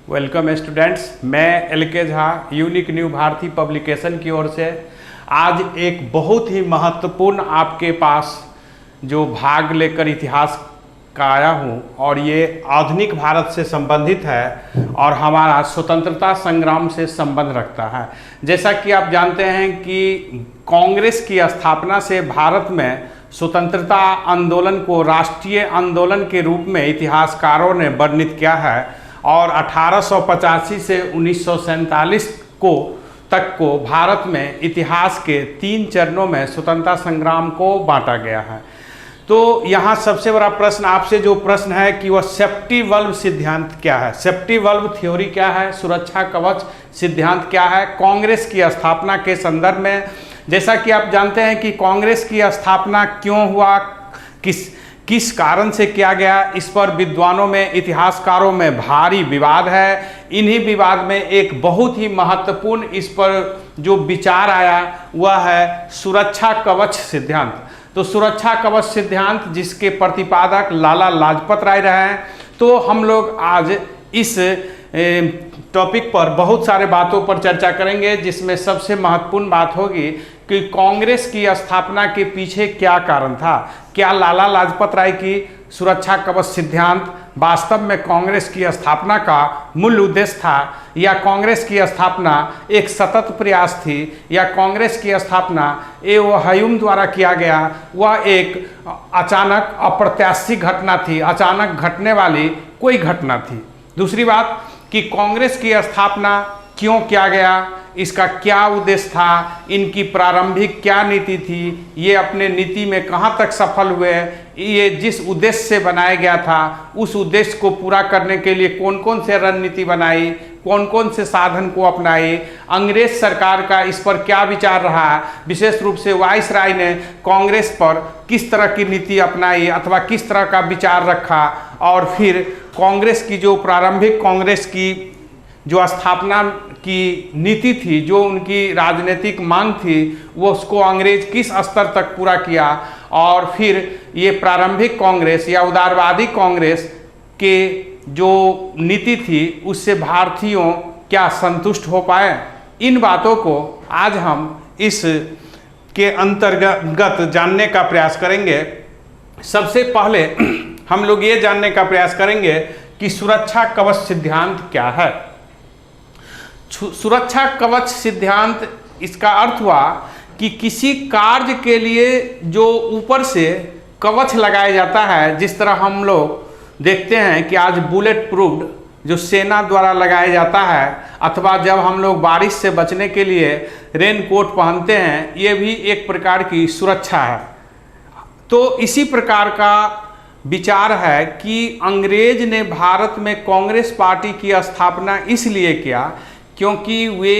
Welcome students, मैं L K. Jha unique new Bharati publication की ओर से आज एक बहुत ही महत्वपूर्ण आपके पास जो भाग लेकर इतिहास का आया हूँ और ये आधुनिक भारत से संबंधित है और हमारा स्वतंत्रता संग्राम से संबंध रखता है। जैसा कि आप जानते हैं कि कांग्रेस की स्थापना से भारत में स्वतंत्रता आंदोलन को राष्ट्रीय आंदोलन के रूप में इतिहासकारों ने वर्णित किया है और 1885 से 1947 तक को भारत में इतिहास के 3 चरणों में स्वतंत्रता संग्राम को बांटा गया है। तो यहाँ सबसे बड़ा प्रश्न आपसे जो प्रश्न है कि वह सेफ्टी वल्व सिद्धांत क्या है, सेफ्टी वल्व थ्योरी क्या है, सुरक्षा कवच सिद्धांत क्या है कांग्रेस की स्थापना के संदर्भ में। जैसा कि आप जानते हैं कि कांग्रेस की स्थापना क्यों हुआ, किस कारण से किया गया, इस पर विद्वानों में इतिहासकारों में भारी विवाद है। इन्हीं विवाद में एक बहुत ही महत्वपूर्ण इस पर जो विचार आया वह है सुरक्षा कवच सिद्धांत। तो सुरक्षा कवच सिद्धांत जिसके प्रतिपादक लाला लाजपत राय रहे हैं। तो हम लोग आज इस टॉपिक पर बहुत सारे बातों पर चर्चा करेंगे, जिसमें सबसे महत्वपूर्ण बात होगी कि कांग्रेस की स्थापना के पीछे क्या कारण था। क्या लाला लाजपत राय की सुरक्षा कवच सिद्धांत वास्तव में कांग्रेस की स्थापना का मूल उद्देश्य था, या कांग्रेस की स्थापना एक सतत प्रयास थी, या कांग्रेस की स्थापना ए.ओ. ह्यूम द्वारा किया गया वह एक अचानक अप्रत्याशित घटना थी, अचानक घटने वाली कोई घटना थी। दूसरी बात कि कांग्रेस की स्थापना क्यों किया गया, इसका क्या उद्देश्य था, इनकी प्रारंभिक क्या नीति थी, ये अपने नीति में कहाँ तक सफल हुए, ये जिस उद्देश्य से बनाया गया था उस उद्देश्य को पूरा करने के लिए कौन कौन से रणनीति बनाई, कौन कौन से साधन को अपनाई, अंग्रेज सरकार का इस पर क्या विचार रहा, विशेष रूप से वाइसराय ने कांग्रेस पर किस तरह की नीति अपनाई अथवा किस तरह का विचार रखा, और फिर कांग्रेस की जो प्रारंभिक कांग्रेस की जो स्थापना की नीति थी, जो उनकी राजनीतिक मांग थी, वो उसको अंग्रेज किस स्तर तक पूरा किया, और फिर ये प्रारंभिक कांग्रेस या उदारवादी कांग्रेस के जो नीति थी उससे भारतीयों क्या संतुष्ट हो पाए। इन बातों को आज हम इस के अंतर्गत जानने का प्रयास करेंगे। सबसे पहले हम लोग ये जानने का प्रयास करेंगे कि सुरक्षा कवच सिद्धांत क्या है। सुरक्षा कवच सिद्धांत इसका अर्थ हुआ कि किसी कार्य के लिए जो ऊपर से कवच लगाया जाता है, जिस तरह हम लोग देखते हैं कि आज बुलेट प्रूफ्ड जो सेना द्वारा लगाया जाता है, अथवा जब हम लोग बारिश से बचने के लिए रेन कोट पहनते हैं, ये भी एक प्रकार की सुरक्षा है। तो इसी प्रकार का विचार है कि अंग्रेज ने भारत में कांग्रेस पार्टी की स्थापना इसलिए किया क्योंकि वे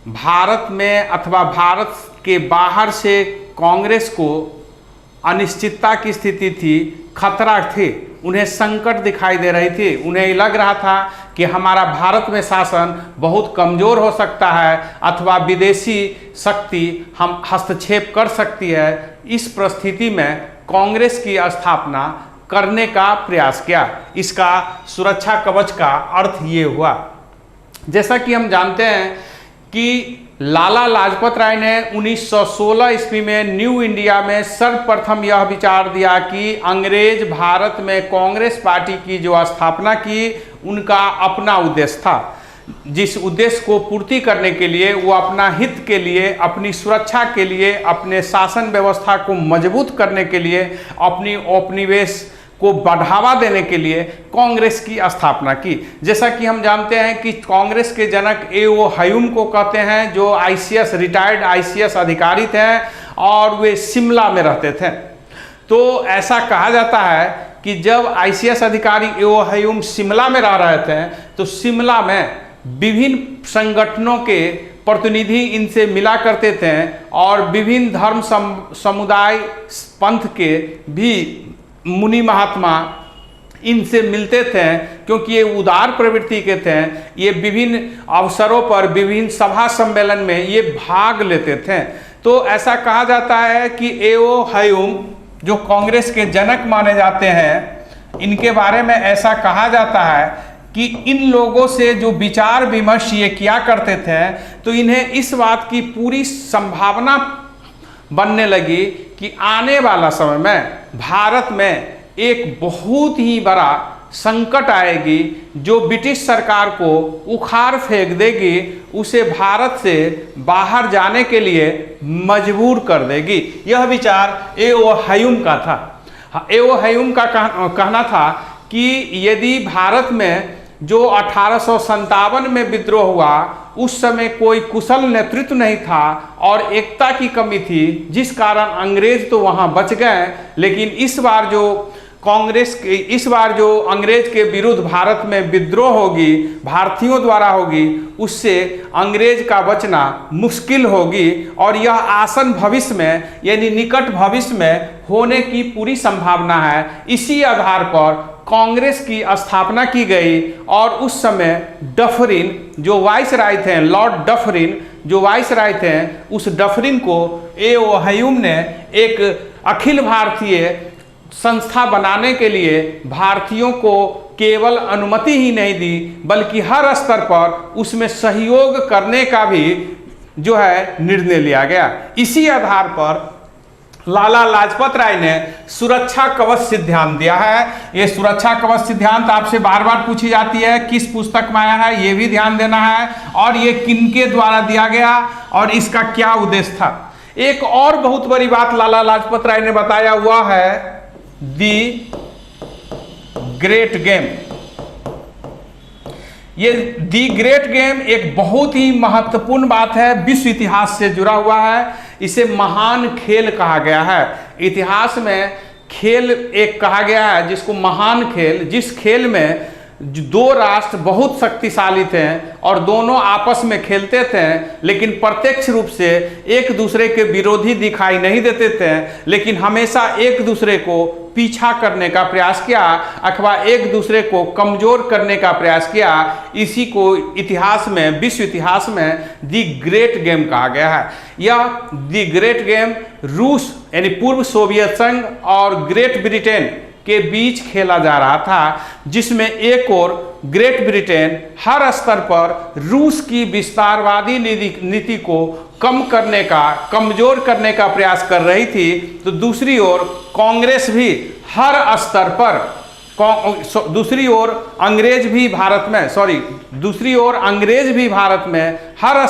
भारत में अथवा भारत के बाहर से कांग्रेस को अनिश्चितता की स्थिति थी, खतरा थे, उन्हें संकट दिखाई दे रही थी। उन्हें लग रहा था कि हमारा भारत में शासन बहुत कमज़ोर हो सकता है अथवा विदेशी शक्ति हम हस्तक्षेप कर सकती है। इस परिस्थिति में कांग्रेस की स्थापना करने का प्रयास किया। इसका सुरक्षा कवच का अर्थ ये हुआ। जैसा कि हम जानते हैं कि लाला लाजपत राय ने 1916 ईस्वी में न्यू इंडिया में सर्वप्रथम यह विचार दिया कि अंग्रेज भारत में कांग्रेस पार्टी की जो स्थापना की उनका अपना उद्देश्य था, जिस उद्देश्य को पूर्ति करने के लिए वो अपना हित के लिए, अपनी सुरक्षा के लिए, अपने शासन व्यवस्था को मजबूत करने के लिए, अपनी औपनिवेश को बढ़ावा देने के लिए कांग्रेस की स्थापना की। जैसा कि हम जानते हैं कि कांग्रेस के जनक ए.ओ. ह्यूम को कहते हैं, जो आईसीएस रिटायर्ड आईसीएस अधिकारी थे और वे शिमला में रहते थे। तो ऐसा कहा जाता है कि जब आईसीएस अधिकारी ए.ओ. ह्यूम शिमला में रह रहे थे तो शिमला में विभिन्न संगठनों के प्रतिनिधि इनसे मिला करते थे और विभिन्न धर्म समुदाय पंथ के भी मुनि महात्मा इनसे मिलते थे, क्योंकि ये उदार प्रवृत्ति के थे। ये विभिन्न अवसरों पर, विभिन्न सभा सम्मेलन में ये भाग लेते थे। तो ऐसा कहा जाता है कि ए.ओ. ह्यूम जो कांग्रेस के जनक माने जाते हैं, इनके बारे में ऐसा कहा जाता है कि इन लोगों से जो विचार विमर्श ये किया करते थे, तो इन्हें इस बात की पूरी संभावना बनने लगी कि आने वाला समय में भारत में एक बहुत ही बड़ा संकट आएगी जो ब्रिटिश सरकार को उखाड़ फेंक देगी, उसे भारत से बाहर जाने के लिए मजबूर कर देगी। यह विचार एओ ह्यूम का था। एओ ह्यूम का कहना था कि यदि भारत में जो 1857 में विद्रोह हुआ, उस समय कोई कुशल नेतृत्व नहीं था और एकता की कमी थी, जिस कारण अंग्रेज तो वहां बच गए, लेकिन इस बार जो अंग्रेज के विरुद्ध भारत में विद्रोह होगी, भारतीयों द्वारा होगी, उससे अंग्रेज का बचना मुश्किल होगी और यह आसन भविष्य में यानी निकट भविष्य में होने की पूरी संभावना है। इसी आधार पर कांग्रेस की स्थापना की गई और उस समय डफरिन जो वाइसराय थे, लॉर्ड डफरिन जो वाइसराय थे, उस डफरिन को एओ ह्यूम ने एक अखिल भारतीय संस्था बनाने के लिए भारतीयों को केवल अनुमति ही नहीं दी, बल्कि हर स्तर पर उसमें सहयोग करने का भी जो है निर्णय लिया गया। इसी आधार पर लाला लाजपत राय ने सुरक्षा कवच सिद्धांत दिया है। ये सुरक्षा कवच सिद्धांत आपसे बार बार पूछी जाती है, किस पुस्तक में आया है ये भी ध्यान देना है, और ये किनके द्वारा दिया गया और इसका क्या उद्देश्य था। एक और बहुत बड़ी बात लाला लाजपत राय ने बताया हुआ है, दी ग्रेट गेम। ये दी ग्रेट गेम एक बहुत ही महत्वपूर्ण बात है, विश्व इतिहास से जुड़ा हुआ है। इसे महान खेल कहा गया है। इतिहास में खेल एक कहा गया है जिसको महान खेल, जिस खेल में दो राष्ट्र बहुत शक्तिशाली थे और दोनों आपस में खेलते थे, लेकिन प्रत्यक्ष रूप से एक दूसरे के विरोधी दिखाई नहीं देते थे, लेकिन हमेशा एक दूसरे को पीछा करने का प्रयास किया अथवा एक दूसरे को कमजोर करने का प्रयास किया। इसी को इतिहास में, विश्व इतिहास में दी ग्रेट गेम कहा गया है। यह दी ग्रेट गेम रूस यानी पूर्व सोवियत संघ और ग्रेट ब्रिटेन के बीच खेला जा रहा था, जिसमें एक और ग्रेट ब्रिटेन हर स्तर पर रूस की विस्तारवादी नीति को कम करने का, कमजोर करने का प्रयास कर रही थी, तो दूसरी ओर कांग्रेस भी हर स्तर पर, दूसरी ओर अंग्रेज भी भारत में हर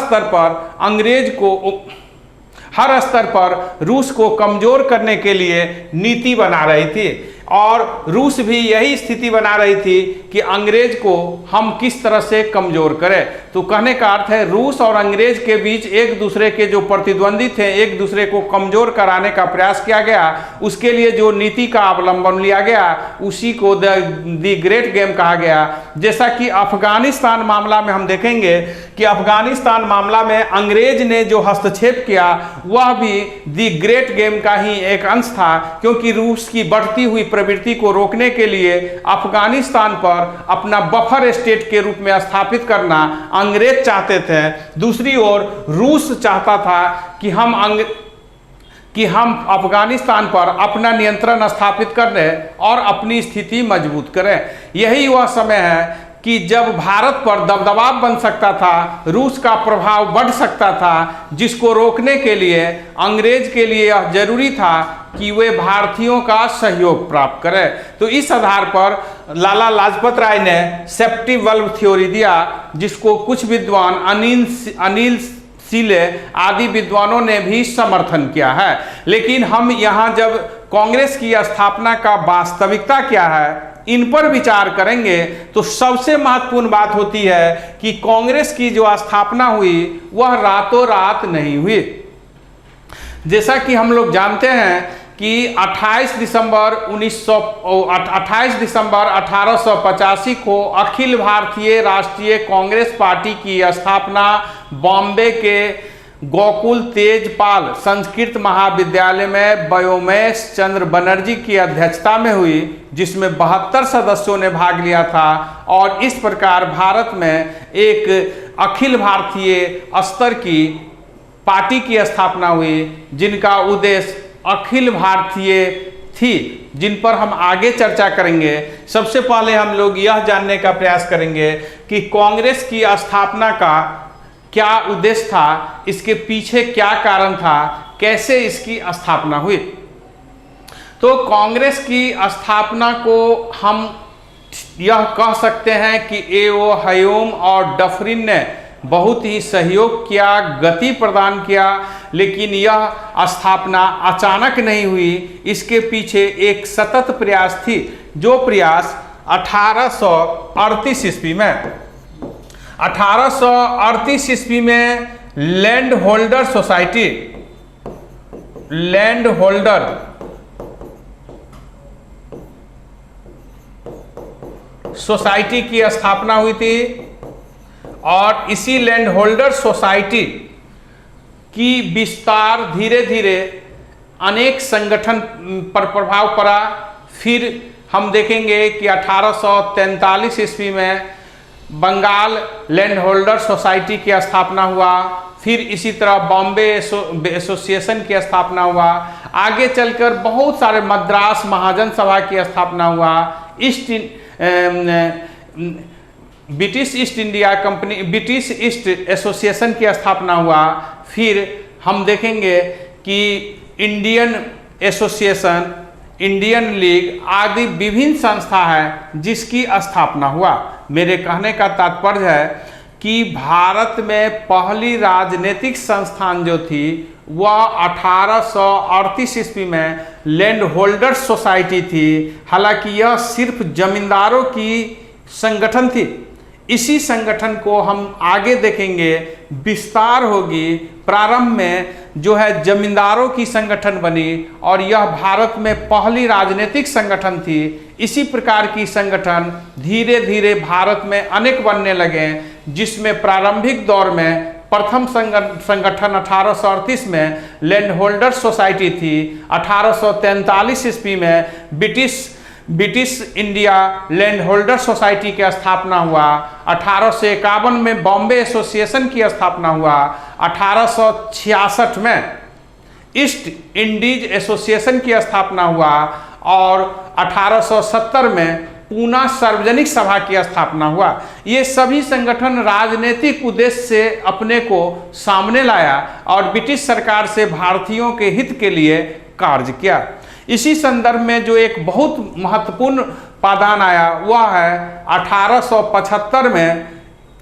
स्तर पर रूस को कमजोर करने के लिए नीति बना रही थी। और रूस भी यही स्थिति बना रही थी कि अंग्रेज को हम किस तरह से कमजोर करें। तो कहने का अर्थ है रूस और अंग्रेज के बीच एक दूसरे के जो प्रतिद्वंदी थे, एक दूसरे को कमजोर कराने का प्रयास किया गया। उसके लिए जो नीति का अवलंबन लिया गया उसी को दी ग्रेट गेम कहा गया। जैसा कि अफगानिस्तान मामला में हम देखेंगे कि अफगानिस्तान मामला में अंग्रेज ने जो हस्तक्षेप किया वह भी दी ग्रेट गेम का ही एक अंश था, क्योंकि रूस की बढ़ती हुई प्रवृत्ति को रोकने के लिए अफगानिस्तान पर अपना बफर स्टेट के रूप में स्थापित करना अंग्रेज चाहते थे। दूसरी ओर रूस चाहता था कि हम अफगानिस्तान पर अपना नियंत्रण स्थापित करें और अपनी स्थिति मजबूत करें। यही वह समय है कि जब भारत पर दबदबाव बन सकता था, रूस का प्रभाव बढ़ सकता था, जिसको रोकने के लिए अंग्रेज के लिए यह जरूरी था कि वे भारतीयों का सहयोग प्राप्त करें। तो इस आधार पर लाला लाजपत राय ने सेफ्टी वल्व थ्योरी दिया, जिसको कुछ विद्वान अनिल सीले आदि विद्वानों ने भी समर्थन किया है। लेकिन हम यहाँ जब कांग्रेस की स्थापना का वास्तविकता क्या है इन पर विचार करेंगे, तो सबसे महत्वपूर्ण बात होती है कि कांग्रेस की जो स्थापना हुई वह रातों रात नहीं हुई। जैसा कि हम लोग जानते हैं कि 28 दिसंबर 1885 को अखिल भारतीय राष्ट्रीय कांग्रेस पार्टी की स्थापना बॉम्बे के गोकुल तेजपाल संस्कृत महाविद्यालय में व्योमेश चंद्र बनर्जी की अध्यक्षता में हुई, जिसमें 72 सदस्यों ने भाग लिया था। और इस प्रकार भारत में एक अखिल भारतीय स्तर की पार्टी की स्थापना हुई, जिनका उद्देश्य अखिल भारतीय थी, जिन पर हम आगे चर्चा करेंगे। सबसे पहले हम लोग यह जानने का प्रयास करेंगे कि कांग्रेस की स्थापना का क्या उद्देश्य था, इसके पीछे क्या कारण था, कैसे इसकी स्थापना हुई। तो कांग्रेस की स्थापना को हम यह कह सकते हैं कि एओ हयोम और डफरिन ने बहुत ही सहयोग किया, गति प्रदान किया, लेकिन यह स्थापना अचानक नहीं हुई। इसके पीछे एक सतत प्रयास थी, जो प्रयास 1838 ईस्वी में 1838 ईस्वी में लैंड होल्डर सोसाइटी की स्थापना हुई थी और इसी लैंड होल्डर सोसाइटी की विस्तार धीरे धीरे अनेक संगठन पर प्रभाव पड़ा। फिर हम देखेंगे कि 1843 ईस्वी में बंगाल लैंड होल्डर सोसाइटी की स्थापना हुआ। फिर इसी तरह बॉम्बे एसोसिएशन की स्थापना हुआ। आगे चलकर बहुत सारे मद्रास महाजन सभा की स्थापना हुआ। British east India company, British east association की स्थापना हुआ। फिर हम देखेंगे कि इंडियन एसोसिएशन, इंडियन लीग आदि विभिन्न संस्था है जिसकी स्थापना हुआ। मेरे कहने का तात्पर्य है कि भारत में पहली राजनीतिक संस्थान जो थी वह 1838 ईस्वी में लैंड होल्डर्स सोसाइटी थी। हालांकि यह सिर्फ जमींदारों की संगठन थी। इसी संगठन को हम आगे देखेंगे, विस्तार होगी। प्रारंभ में जो है जमींदारों की संगठन बनी और यह भारत में पहली राजनीतिक संगठन थी। इसी प्रकार की संगठन धीरे धीरे भारत में अनेक बनने लगे, जिसमें प्रारंभिक दौर में प्रथम संगठन 1838 में लैंड होल्डर सोसाइटी थी। 1843 ईस्वी में British India land holder society की स्थापना हुआ। 1851 में बॉम्बे एसोसिएशन की स्थापना हुआ। 1866 में ईस्ट इंडीज एसोसिएशन की स्थापना हुआ और 1870 में पूना सार्वजनिक सभा की स्थापना हुआ। ये सभी संगठन राजनीतिक उद्देश्य से अपने को सामने लाया और ब्रिटिश सरकार से भारतीयों के हित के लिए कार्य किया। इसी संदर्भ में जो एक बहुत महत्वपूर्ण पादान आया वह है 1875 में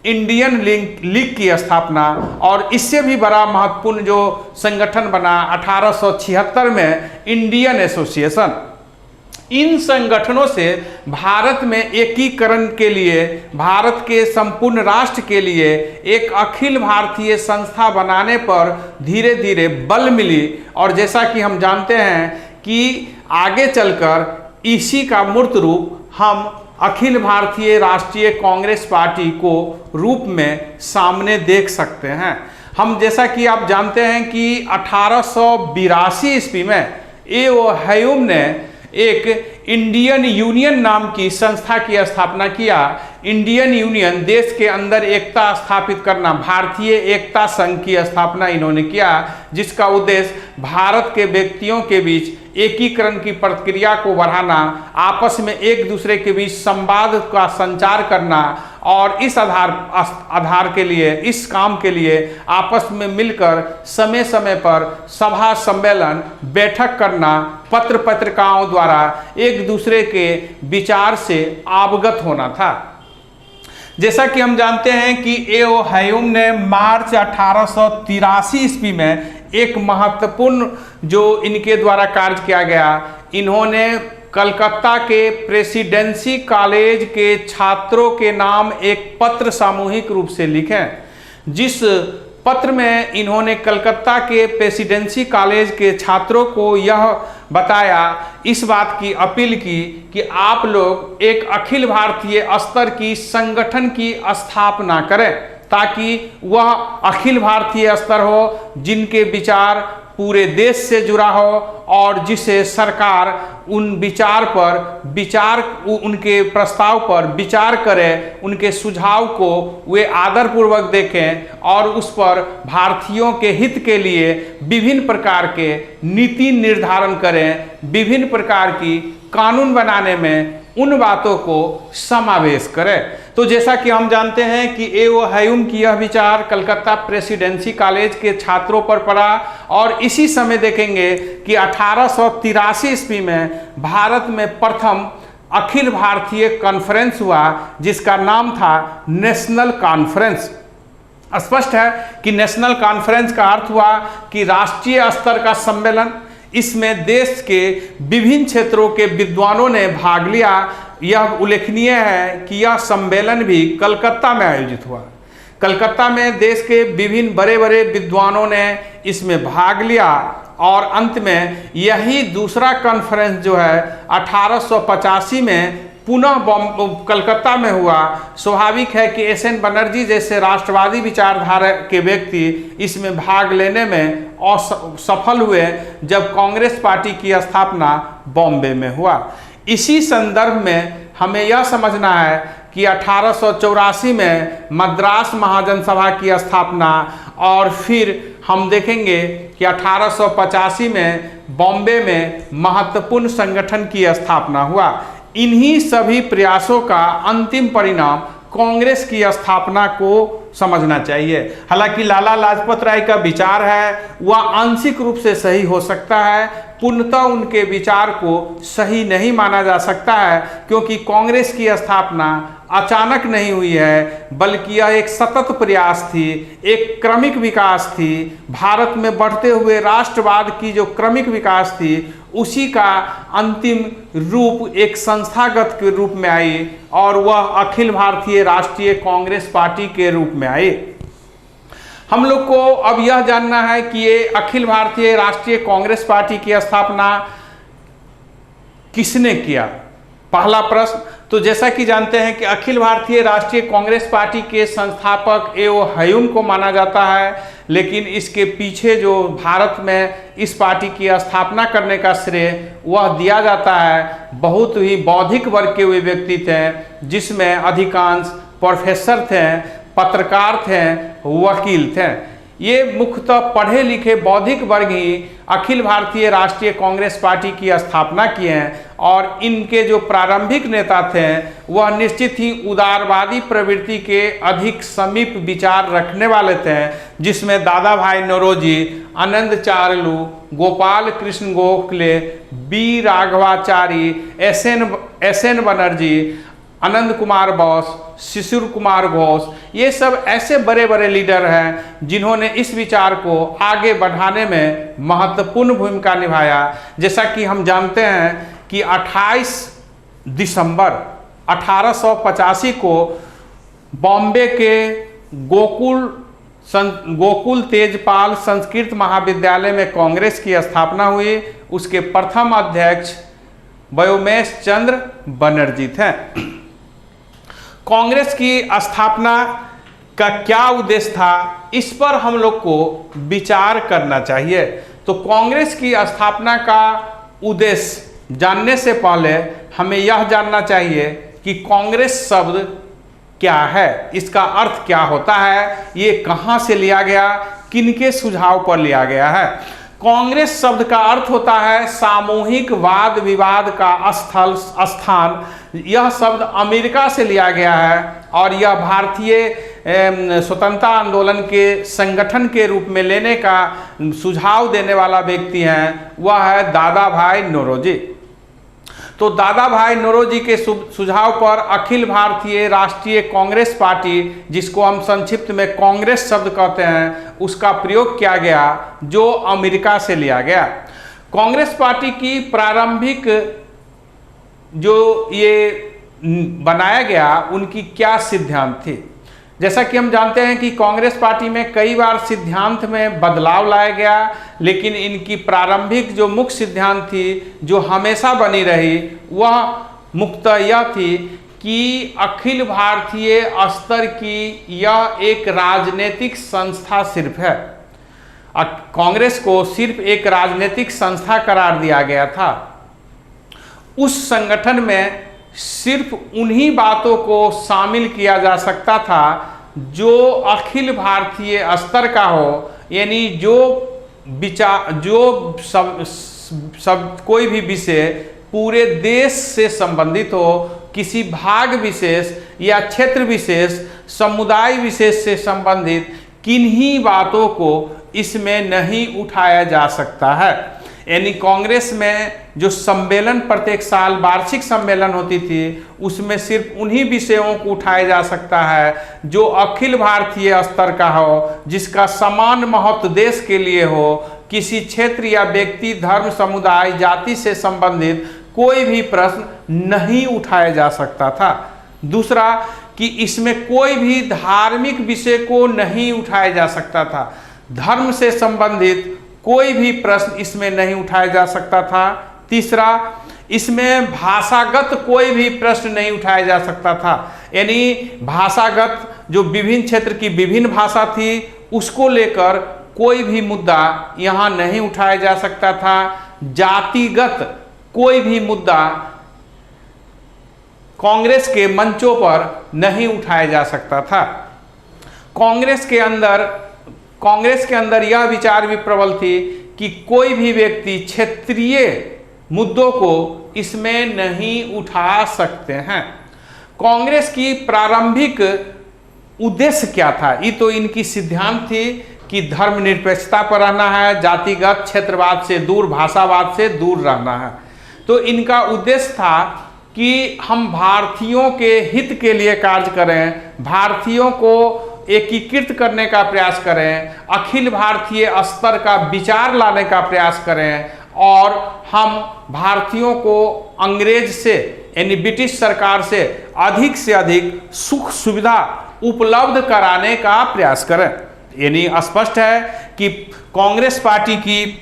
इंडियन लीग की स्थापना, और इससे भी बड़ा महत्वपूर्ण जो संगठन बना 1876 में इंडियन एसोसिएशन। इन संगठनों से भारत में एकीकरण के लिए, भारत के संपूर्ण राष्ट्र के लिए एक अखिल भारतीय संस्था बनाने पर धीरे धीरे बल मिली। और जैसा कि हम जानते हैं कि आगे चलकर इसी का मूर्त रूप हम अखिल भारतीय राष्ट्रीय कांग्रेस पार्टी को रूप में सामने देख सकते हैं। हम जैसा कि आप जानते हैं कि 1882 ईस्वी में एओ हयोम ने एक इंडियन यूनियन नाम की संस्था की स्थापना किया। इंडियन यूनियन देश के अंदर एकता स्थापित करना, भारतीय एकता संघ की स्थापना इन्होंने किया, जिसका उद्देश्य भारत के व्यक्तियों के बीच एकीकरण की प्रक्रिया को बढ़ाना, आपस में एक दूसरे के बीच संवाद का संचार करना और इस आधार के लिए, इस काम के लिए आपस में मिलकर समय समय पर सभा सम्मेलन बैठक करना, पत्र पत्रिकाओं द्वारा एक दूसरे के विचार से अवगत होना था। जैसा कि हम जानते हैं कि एओ हयोम ने मार्च 1883 ईस्वी में एक महत्वपूर्ण जो इनके द्वारा कार्य किया गया, इन्होंने कलकत्ता के प्रेसिडेंसी कॉलेज के छात्रों के नाम एक पत्र सामूहिक रूप से लिखे, जिस पत्र में इन्होंने कलकत्ता के प्रेसिडेंसी कॉलेज के छात्रों को यह बताया, इस बात की अपील की कि आप लोग एक अखिल भारतीय स्तर की संगठन की स्थापना करें, ताकि वह अखिल भारतीय स्तर हो, जिनके विचार पूरे देश से जुड़ा हो और जिसे सरकार उन उनके प्रस्ताव पर विचार करें, उनके सुझाव को वे आदरपूर्वक देखें और उस पर भारतीयों के हित के लिए विभिन्न प्रकार के नीति निर्धारण करें, विभिन्न प्रकार की कानून बनाने में उन बातों को समावेश करें। तो जैसा कि हम जानते हैं कि ए.ओ. ह्यूम की यह विचार कलकत्ता प्रेसिडेंसी कॉलेज के छात्रों पर पड़ा और इसी समय देखेंगे कि 1883 ईस्वी में भारत में प्रथम अखिल भारतीय कॉन्फ्रेंस हुआ जिसका नाम था नेशनल कॉन्फ्रेंस। स्पष्ट है कि नेशनल कॉन्फ्रेंस का अर्थ हुआ कि राष्ट्रीय स्तर का सम्मेलन। इसमें देश के विभिन्न क्षेत्रों के विद्वानों ने भाग लिया। यह उल्लेखनीय है कि यह सम्मेलन भी कलकत्ता में आयोजित हुआ। कलकत्ता में देश के विभिन्न बड़े बड़े विद्वानों ने इसमें भाग लिया और अंत में यही दूसरा कॉन्फ्रेंस जो है 1885 में पुनः कलकत्ता में हुआ। स्वाभाविक है कि एस.एन. बनर्जी जैसे राष्ट्रवादी विचारधारा के व्यक्ति इसमें भाग लेने में असफल हुए जब कांग्रेस पार्टी की स्थापना बॉम्बे में हुआ। इसी संदर्भ में हमें यह समझना है कि 1884 में मद्रास महाजनसभा की स्थापना और फिर हम देखेंगे कि 1885 में बॉम्बे में महत्वपूर्ण संगठन की स्थापना हुआ। इन्हीं सभी प्रयासों का अंतिम परिणाम कांग्रेस की स्थापना को समझना चाहिए। हालांकि लाला लाजपत राय का विचार है वह आंशिक रूप से सही हो सकता है, पूर्णतः उनके विचार को सही नहीं माना जा सकता है, क्योंकि कांग्रेस की स्थापना अचानक नहीं हुई है, बल्कि यह एक सतत प्रयास थी, एक क्रमिक विकास थी। भारत में बढ़ते हुए राष्ट्रवाद की जो क्रमिक विकास थी उसी का अंतिम रूप एक संस्थागत के रूप में आई और वह अखिल भारतीय राष्ट्रीय कांग्रेस पार्टी के रूप में आई। हम लोग को अब यह जानना है कि ये अखिल भारतीय राष्ट्रीय कांग्रेस पार्टी की स्थापना किसने किया। पहला प्रश्न, तो जैसा कि जानते हैं कि अखिल भारतीय राष्ट्रीय कांग्रेस पार्टी के संस्थापक ए.ओ. ह्यूम को माना जाता है, लेकिन इसके पीछे जो भारत में इस पार्टी की स्थापना करने का श्रेय वह दिया जाता है बहुत ही बौद्धिक वर्ग के वे व्यक्ति थे, जिसमें अधिकांश प्रोफेसर थे, पत्रकार थे, वकील थे। ये मुख्यतः पढ़े लिखे बौद्धिक वर्ग ही अखिल भारतीय राष्ट्रीय कांग्रेस पार्टी की स्थापना किए हैं और इनके जो प्रारंभिक नेता थे वह निश्चित ही उदारवादी प्रवृत्ति के अधिक समीप विचार रखने वाले थे, जिसमें दादा भाई नौरोजी, आनंद चार्लू, गोपाल कृष्ण गोखले, बी राघवाचारी, एस.एन. बनर्जी, आनंद कुमार बोस, शिशिर कुमार घोष, ये सब ऐसे बड़े बड़े लीडर हैं जिन्होंने इस विचार को आगे बढ़ाने में महत्वपूर्ण भूमिका निभाया। जैसा कि हम जानते हैं कि 28 दिसंबर 1885 को बॉम्बे के गोकुल तेजपाल संस्कृत महाविद्यालय में कांग्रेस की स्थापना हुई। उसके प्रथम अध्यक्ष व्योमेश चंद्र बनर्जी थे। कांग्रेस की स्थापना का क्या उद्देश्य था, इस पर हम लोग को विचार करना चाहिए। तो कांग्रेस की स्थापना का उद्देश्य जानने से पहले हमें यह जानना चाहिए कि कांग्रेस शब्द क्या है, इसका अर्थ क्या होता है, ये कहाँ से लिया गया, किनके सुझाव पर लिया गया है। कांग्रेस शब्द का अर्थ होता है सामूहिक वाद विवाद का स्थान। यह शब्द अमेरिका से लिया गया है और यह भारतीय स्वतंत्रता आंदोलन के संगठन के रूप में लेने का सुझाव देने वाला व्यक्ति है, वह है दादा भाई नौरोजी। तो दादा भाई नौरोजी के सुझाव पर अखिल भारतीय राष्ट्रीय कांग्रेस पार्टी, जिसको हम संक्षिप्त में कांग्रेस शब्द कहते हैं, उसका प्रयोग किया गया, जो अमेरिका से लिया गया। कांग्रेस पार्टी की प्रारंभिक जो ये बनाया गया उनकी क्या सिद्धांत थे। जैसा कि हम जानते हैं कि कांग्रेस पार्टी में कई बार सिद्धांत में बदलाव लाया गया, लेकिन इनकी प्रारंभिक जो मुख्य सिद्धांत थी जो हमेशा बनी रही वह मुख्यतः यह थी कि अखिल भारतीय स्तर की यह एक राजनीतिक संस्था सिर्फ है कांग्रेस को सिर्फ एक राजनीतिक संस्था करार दिया गया था। उस संगठन में सिर्फ उन्हीं बातों को शामिल किया जा सकता था जो अखिल भारतीय स्तर का हो, यानी जो विचार, जो सब कोई भी विषय पूरे देश से संबंधित हो, किसी भाग विशेष या क्षेत्र विशेष, समुदाय विशेष से संबंधित किन्हीं बातों को इसमें नहीं उठाया जा सकता है। यानी कांग्रेस में जो सम्मेलन प्रत्येक साल वार्षिक सम्मेलन होती थी, उसमें सिर्फ उन्हीं विषयों को उठाया जा सकता है जो अखिल भारतीय स्तर का हो, जिसका समान महत्व देश के लिए हो, किसी क्षेत्र या व्यक्ति, धर्म, समुदाय, जाति से संबंधित कोई भी प्रश्न नहीं उठाया जा सकता था। दूसरा कि इसमें कोई भी धार्मिक विषय को नहीं उठाया जा सकता था। धर्म से संबंधित कोई भी प्रश्न इसमें नहीं उठाया जा सकता था। तीसरा, इसमें भाषागत कोई भी प्रश्न नहीं उठाया जा सकता था। यानी भाषागत जो विभिन्न क्षेत्र की विभिन्न भाषा थी, उसको लेकर कोई भी मुद्दा यहाँ नहीं उठाया जा सकता था। जातिगत कोई भी मुद्दा कांग्रेस के मंचों पर नहीं उठाया जा सकता था। कांग्रेस के अंदर यह विचार भी प्रबल थी कि कोई भी व्यक्ति क्षेत्रीय मुद्दों को इसमें नहीं उठा सकते हैं। कांग्रेस की प्रारंभिक उद्देश्य क्या था? ये तो इनकी सिद्धांत थी कि धर्मनिरपेक्षता पर रहना है, जातिगत क्षेत्रवाद से दूर, भाषावाद से दूर रहना है। तो इनका उद्देश्य था कि हम भारतीयों के हित के लिए कार्य करें, भारतीयों को एकीकृत करने का प्रयास करें, अखिल भारतीय स्तर का विचार लाने का प्रयास करें और हम भारतीयों को अंग्रेज से, यानी ब्रिटिश सरकार से अधिक सुख सुविधा उपलब्ध कराने का प्रयास करें। यानी स्पष्ट है कि कांग्रेस पार्टी की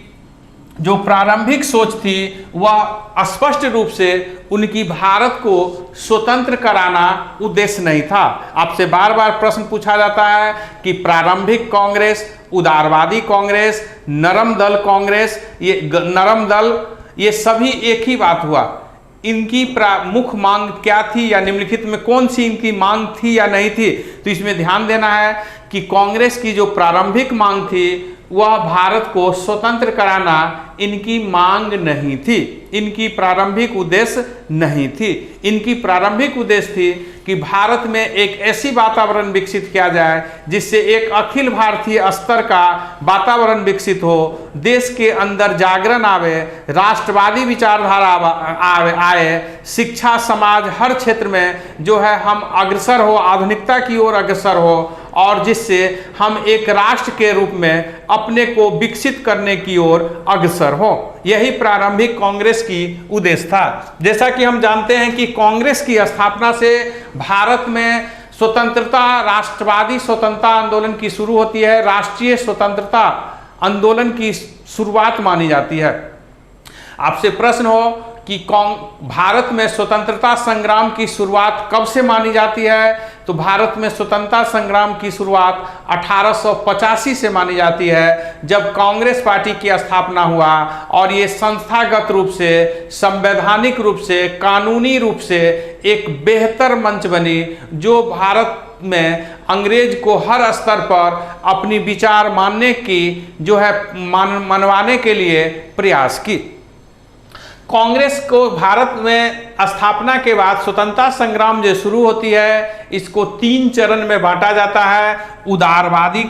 जो प्रारंभिक सोच थी वह स्पष्ट रूप से उनकी भारत को स्वतंत्र कराना उद्देश्य नहीं था। आपसे बार बार प्रश्न पूछा जाता है कि प्रारंभिक कांग्रेस, उदारवादी कांग्रेस, नरम दल कांग्रेस, ये सभी एक ही बात हुआ। इनकी मुख्य मांग क्या थी या निम्नलिखित में कौन सी इनकी मांग थी या नहीं थी? तो इसमें ध्यान देना है कि कांग्रेस की जो प्रारंभिक मांग थी वह भारत को स्वतंत्र कराना इनकी मांग नहीं थी, इनकी प्रारंभिक उद्देश्य नहीं थी। इनकी प्रारंभिक उद्देश्य थी कि भारत में एक ऐसी वातावरण विकसित किया जाए जिससे एक अखिल भारतीय स्तर का वातावरण विकसित हो, देश के अंदर जागरण आवे, राष्ट्रवादी विचारधारा आए, शिक्षा समाज हर क्षेत्र में जो है हम अग्रसर हो, आधुनिकता की ओर अग्रसर हो, और जिससे हम एक राष्ट्र के रूप में अपने को विकसित करने की ओर अग्रसर हो। यही प्रारंभिक कांग्रेस की उद्देश्य था। जैसा कि हम जानते हैं कि कांग्रेस की स्थापना से भारत में स्वतंत्रता, राष्ट्रवादी स्वतंत्रता आंदोलन की शुरू होती है, राष्ट्रीय स्वतंत्रता आंदोलन की शुरुआत मानी जाती है। आपसे प्रश्न हो कि भारत में स्वतंत्रता संग्राम की शुरुआत कब से मानी जाती है? तो भारत में स्वतंत्रता संग्राम की शुरुआत 1885 से मानी जाती है, जब कांग्रेस पार्टी की स्थापना हुआ और ये संस्थागत रूप से, संवैधानिक रूप से, कानूनी रूप से एक बेहतर मंच बनी, जो भारत में अंग्रेज को हर स्तर पर अपनी विचार मानने की जो है मनवाने के लिए प्रयास की। कांग्रेस को भारत में स्थापना के बाद स्वतंत्रता संग्राम जो शुरू होती है, इसको 3 चरण में बांटा जाता है। उदारवादी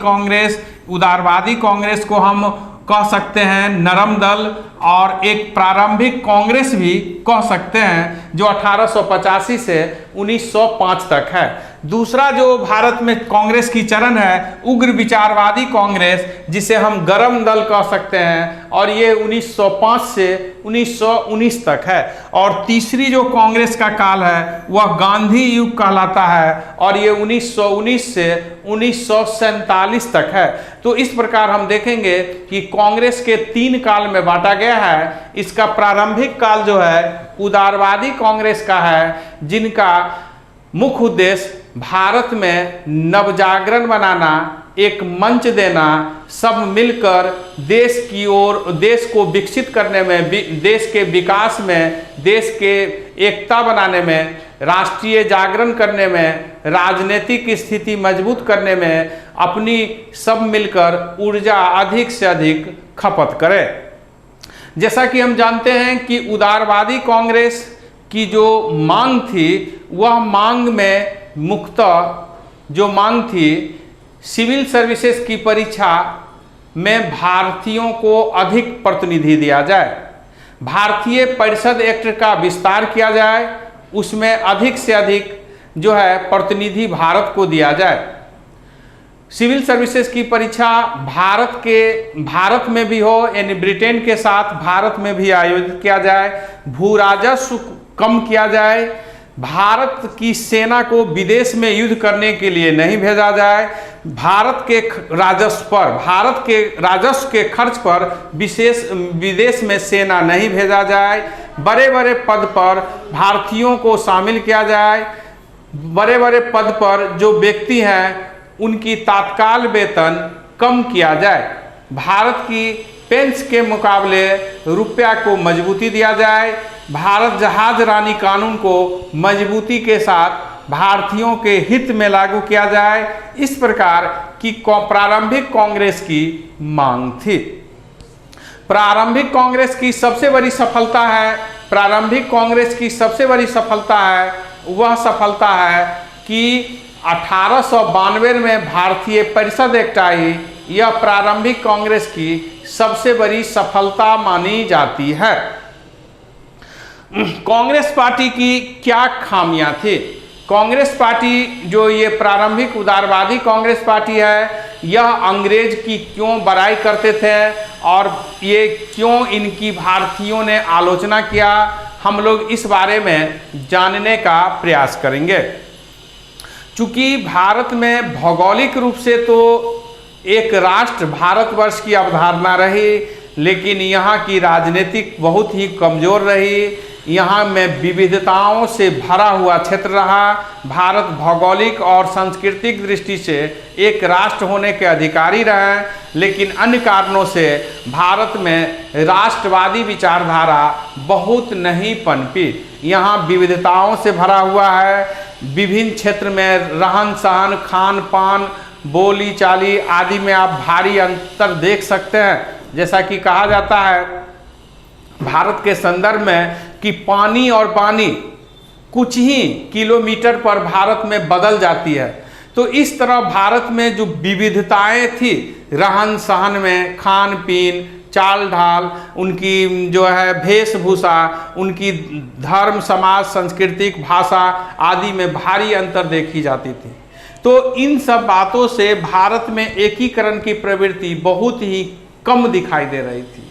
कांग्रेस को हम कह सकते हैं, नरम दल, और एक प्रारंभिक कांग्रेस भी कह सकते हैं जो 1885 से 1905 तक है। दूसरा जो भारत में कांग्रेस की चरण है, उग्र विचारवादी कांग्रेस, जिसे हम गरम दल कह सकते हैं, और ये 1905 से 1919 तक है। और तीसरी जो कांग्रेस का काल है वह गांधी युग कहलाता है, और ये 1919 से 1947 तक है। तो इस प्रकार हम देखेंगे कि कांग्रेस के 3 काल में बांटा गया है। इसका प्रारंभिक काल जो है उदारवादी कांग्रेस का है, जिनका मुख्य उद्देश्य भारत में नवजागरण बनाना, एक मंच देना, सब मिलकर देश की ओर, देश को विकसित करने में, देश के विकास में, देश के एकता बनाने में, राष्ट्रीय जागरण करने में, राजनीतिक स्थिति मजबूत करने में अपनी सब मिलकर ऊर्जा अधिक से अधिक खपत करें। जैसा कि हम जानते हैं कि उदारवादी कांग्रेस की जो मांग थी, वह मांग में मुख्यतः जो मांग थी, सिविल सर्विसेज की परीक्षा में भारतीयों को अधिक प्रतिनिधि दिया जाए, भारतीय परिषद एक्ट का विस्तार किया जाए, उसमें अधिक से अधिक जो है प्रतिनिधि भारत को दिया जाए। सिविल सर्विसेज की परीक्षा भारत में भी हो, यानी ब्रिटेन के साथ भारत में भी आयोजित किया जाए, भू राजस्व कम किया जाए, भारत की सेना को विदेश में युद्ध करने के लिए नहीं भेजा जाए, भारत के राजस्व के खर्च पर विदेश में सेना नहीं भेजा जाए, बड़े बड़े पद पर भारतीयों को शामिल किया जाए, बड़े बड़े पद पर जो व्यक्ति हैं उनकी तात्काल वेतन कम किया जाए, भारत की पेंस के मुकाबले रुपया को मजबूती दिया जाए, भारत जहाज रानी कानून को मजबूती के साथ भारतीयों के हित में लागू किया जाए। इस प्रकार की प्रारंभिक कांग्रेस की मांग थी। प्रारंभिक कांग्रेस की सबसे बड़ी सफलता है, वह सफलता है कि 1892 में भारतीय परिषद एक्ट आई। यह प्रारंभिक कांग्रेस की सबसे बड़ी सफलता मानी जाती है। कांग्रेस पार्टी की क्या खामियां थी? कांग्रेस पार्टी जो ये प्रारंभिक उदारवादी कांग्रेस पार्टी है, यह अंग्रेज की क्यों बड़ाई करते थे और ये क्यों इनकी भारतीयों ने आलोचना किया, हम लोग इस बारे में जानने का प्रयास करेंगे। चूंकि भारत में भौगोलिक रूप से तो एक राष्ट्र भारतवर्ष की अवधारणा रही, लेकिन यहाँ की राजनीतिक बहुत ही कमज़ोर रही, यहाँ में विविधताओं से भरा हुआ क्षेत्र रहा। भारत भौगोलिक और सांस्कृतिक दृष्टि से एक राष्ट्र होने के अधिकारी रहे, लेकिन अन्य कारणों से भारत में राष्ट्रवादी विचारधारा बहुत नहीं पनपी। यहाँ विविधताओं से भरा हुआ है, विभिन्न क्षेत्र में रहन सहन, खान पान, बोली चाली आदि में आप भारी अंतर देख सकते हैं। जैसा कि कहा जाता है भारत के संदर्भ में कि पानी और पानी कुछ ही किलोमीटर पर भारत में बदल जाती है। तो इस तरह भारत में जो विविधताएं थी रहन सहन में, खान पीन, चाल ढाल, उनकी जो है वेशभूषा, उनकी धर्म समाज सांस्कृतिक भाषा आदि में भारी अंतर देखी जाती थी। तो इन सब बातों से भारत में एकीकरण की प्रवृत्ति बहुत ही कम दिखाई दे रही थी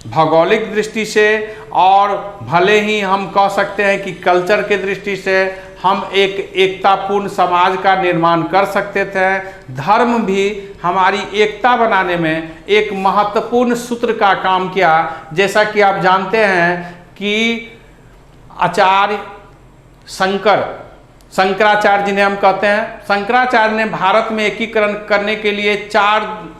भौगोलिक दृष्टि से, और भले ही हम कह सकते हैं कि कल्चर के दृष्टि से हम एक एकतापूर्ण समाज का निर्माण कर सकते थे। धर्म भी हमारी एकता बनाने में एक महत्वपूर्ण सूत्र का काम किया। जैसा कि आप जानते हैं कि आचार्य शंकराचार्य जिन्हें हम कहते हैं, शंकराचार्य ने भारत में एकीकरण करने के लिए 4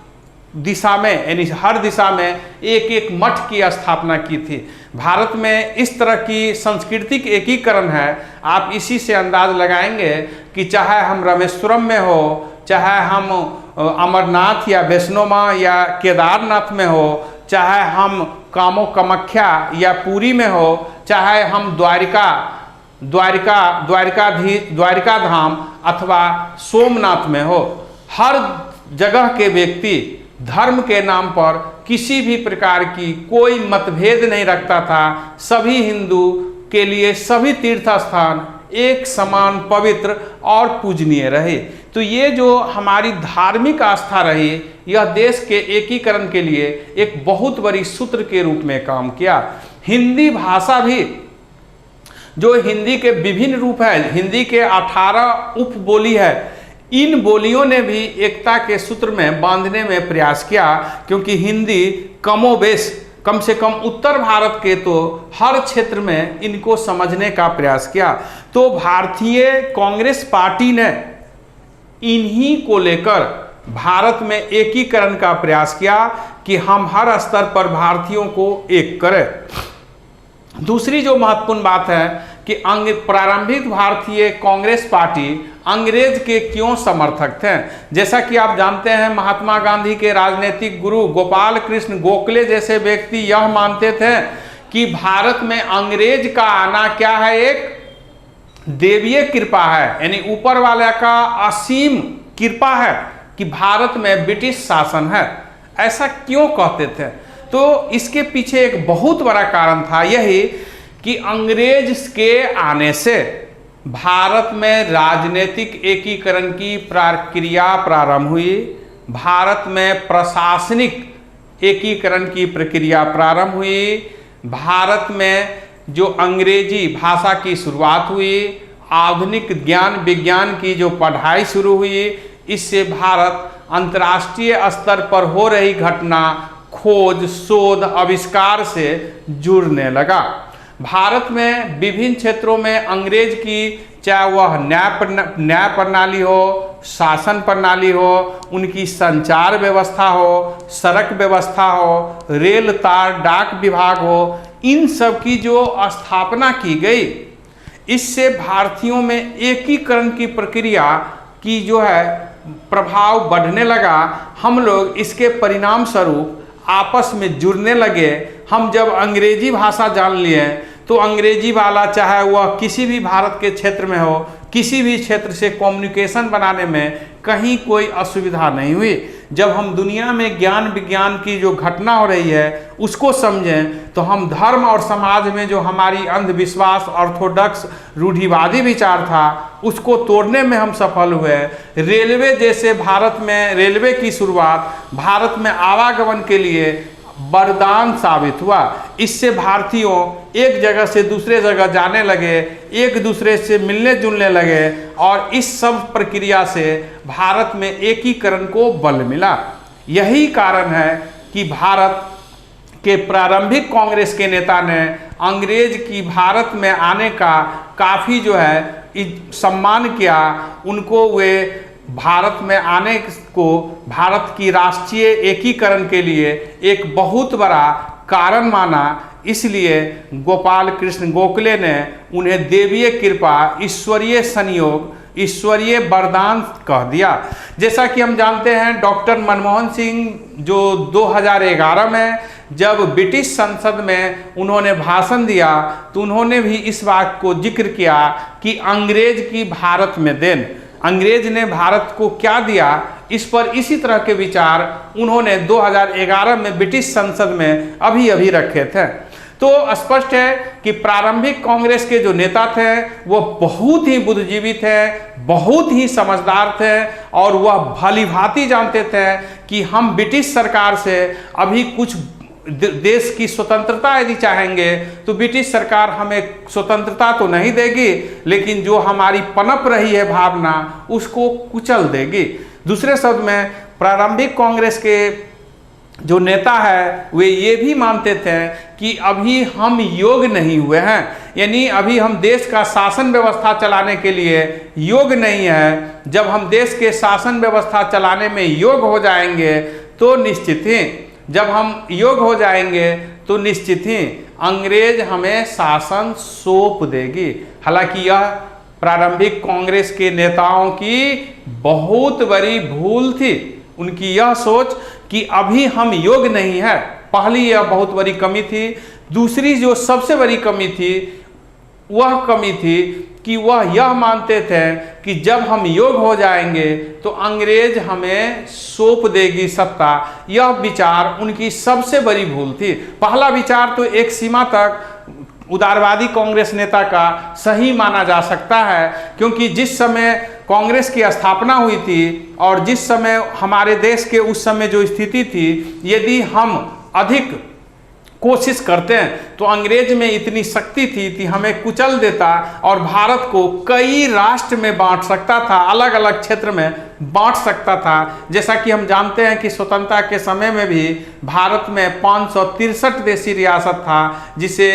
दिशा में, यानी हर दिशा में एक एक मठ की स्थापना की थी। भारत में इस तरह की सांस्कृतिक एकीकरण है, आप इसी से अंदाज लगाएंगे कि चाहे हम रामेश्वरम में हो, चाहे हम अमरनाथ या वैष्णोमा या केदारनाथ में हो, चाहे हम कामाख्या या पुरी में हो, चाहे हम द्वारिका धाम अथवा सोमनाथ में हो, हर जगह के व्यक्ति धर्म के नाम पर किसी भी प्रकार की कोई मतभेद नहीं रखता था। सभी हिंदू के लिए सभी तीर्थ स्थान एक समान पवित्र और पूजनीय रहे। तो ये जो हमारी धार्मिक आस्था रही, यह देश के एकीकरण के लिए एक बहुत बड़ी सूत्र के रूप में काम किया। हिंदी भाषा भी, जो हिंदी के विभिन्न रूप है, हिंदी के 18 उपबोली है, इन बोलियों ने भी एकता के सूत्र में बांधने में प्रयास किया, क्योंकि हिंदी कमोबेश, कम से कम उत्तर भारत के तो हर क्षेत्र में इनको समझने का प्रयास किया। तो भारतीय कांग्रेस पार्टी ने इन्हीं को लेकर भारत में एकीकरण का प्रयास किया कि हम हर स्तर पर भारतीयों को एक करें। दूसरी जो महत्वपूर्ण बात है कि प्रारंभिक भारतीय कांग्रेस पार्टी अंग्रेज के क्यों समर्थक थे। जैसा कि आप जानते हैं, महात्मा गांधी के राजनीतिक गुरु गोपाल कृष्ण गोखले जैसे व्यक्ति यह मानते थे कि भारत में अंग्रेज का आना क्या है, एक देवीय कृपा है, यानी ऊपर वाले का असीम कृपा है कि भारत में ब्रिटिश शासन है। ऐसा क्यों कहते थे? तो इसके पीछे एक बहुत बड़ा कारण था यही कि अंग्रेज के आने से भारत में राजनीतिक एकीकरण की प्रक्रिया प्रारंभ हुई, भारत में प्रशासनिक एकीकरण की प्रक्रिया प्रारंभ हुई, भारत में जो अंग्रेजी भाषा की शुरुआत हुई, आधुनिक ज्ञान विज्ञान की जो पढ़ाई शुरू हुई, इससे भारत अंतर्राष्ट्रीय स्तर पर हो रही घटना, खोज, शोध, आविष्कार से जुड़ने लगा। भारत में विभिन्न क्षेत्रों में अंग्रेज की, चाहे वह न्याय प्रणाली हो, शासन प्रणाली हो, उनकी संचार व्यवस्था हो, सड़क व्यवस्था हो, रेल तार डाक विभाग हो, इन सब की जो स्थापना की गई, इससे भारतीयों में एकीकरण की प्रक्रिया की जो है प्रभाव बढ़ने लगा। हम लोग इसके परिणाम स्वरूप आपस में जुड़ने लगे। हम जब अंग्रेजी भाषा जान लिए तो अंग्रेजी वाला, चाहे वह किसी भी भारत के क्षेत्र में हो, किसी भी क्षेत्र से कम्युनिकेशन बनाने में कहीं कोई असुविधा नहीं हुई। जब हम दुनिया में ज्ञान विज्ञान की जो घटना हो रही है उसको समझें तो हम धर्म और समाज में जो हमारी अंधविश्वास, ऑर्थोडॉक्स, रूढ़िवादी विचार था, उसको तोड़ने में हम सफल हुए। रेलवे जैसे, भारत में रेलवे की शुरुआत भारत में आवागमन के लिए वरदान साबित हुआ। इससे भारतीयों एक जगह से दूसरे जगह जाने लगे, एक दूसरे से मिलने जुलने लगे और इस सब प्रक्रिया से भारत में एकीकरण को बल मिला। यही कारण है कि भारत के प्रारंभिक कांग्रेस के नेता ने अंग्रेज की भारत में आने का काफ़ी जो है सम्मान किया। उनको वे भारत में आने को भारत की राष्ट्रीय एकीकरण के लिए एक बहुत बड़ा कारण माना। इसलिए गोपाल कृष्ण गोखले ने उन्हें देवीय कृपा, ईश्वरीय संयोग, ईश्वरीय वरदान कह दिया। जैसा कि हम जानते हैं, डॉक्टर मनमोहन सिंह जो 2011 में जब ब्रिटिश संसद में उन्होंने भाषण दिया तो उन्होंने भी इस बात को जिक्र किया कि अंग्रेज की भारत में देन, अंग्रेज ने भारत को क्या दिया, इस पर इसी तरह के विचार उन्होंने 2011 में ब्रिटिश संसद में अभी रखे थे। तो स्पष्ट है कि प्रारंभिक कांग्रेस के जो नेता थे वो बहुत ही बुद्धिजीवी थे, बहुत ही समझदार थे और वह भलीभांति जानते थे कि हम ब्रिटिश सरकार से अभी कुछ देश की स्वतंत्रता यदि चाहेंगे तो ब्रिटिश सरकार हमें स्वतंत्रता तो नहीं देगी, लेकिन जो हमारी पनप रही है भावना उसको कुचल देगी। दूसरे शब्द में प्रारंभिक कांग्रेस के जो नेता है वे ये भी मानते थे कि अभी हम योग्य नहीं हुए हैं, यानी अभी हम देश का शासन व्यवस्था चलाने के लिए योग्य नहीं है। जब हम देश के शासन व्यवस्था चलाने में योग्य हो जाएंगे तो निश्चित ही, जब हम योग्य हो जाएंगे तो निश्चित ही अंग्रेज हमें शासन सौंप देगी। हालांकि यह प्रारंभिक कांग्रेस के नेताओं की बहुत बड़ी भूल थी। उनकी यह सोच कि अभी हम योग्य नहीं है, पहली यह बहुत बड़ी कमी थी। दूसरी जो सबसे बड़ी कमी थी वह कमी थी कि वह यह मानते थे कि जब हम योग्य हो जाएंगे तो अंग्रेज हमें सौंप देगी सत्ता। यह विचार उनकी सबसे बड़ी भूल थी। पहला विचार तो एक सीमा तक उदारवादी कांग्रेस नेता का सही माना जा सकता है, क्योंकि जिस समय कांग्रेस की स्थापना हुई थी और जिस समय हमारे देश के उस समय जो स्थिति थी, यदि हम अधिक कोशिश करते हैं तो अंग्रेज में इतनी शक्ति थी कि हमें कुचल देता और भारत को कई राष्ट्र में बांट सकता था, अलग अलग क्षेत्र में बांट सकता था। जैसा कि हम जानते हैं कि स्वतंत्रता के समय में भी भारत में 563 देशी रियासत था, जिसे